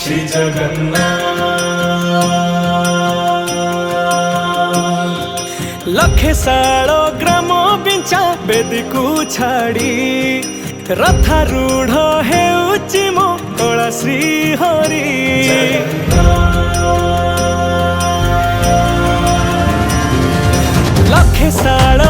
श्री जगन्नाथ। लखे साल ग्राम बिंचा बेदी को छाड़ी रथारूढ़ हेउची मो कला श्री हरि। लखे साल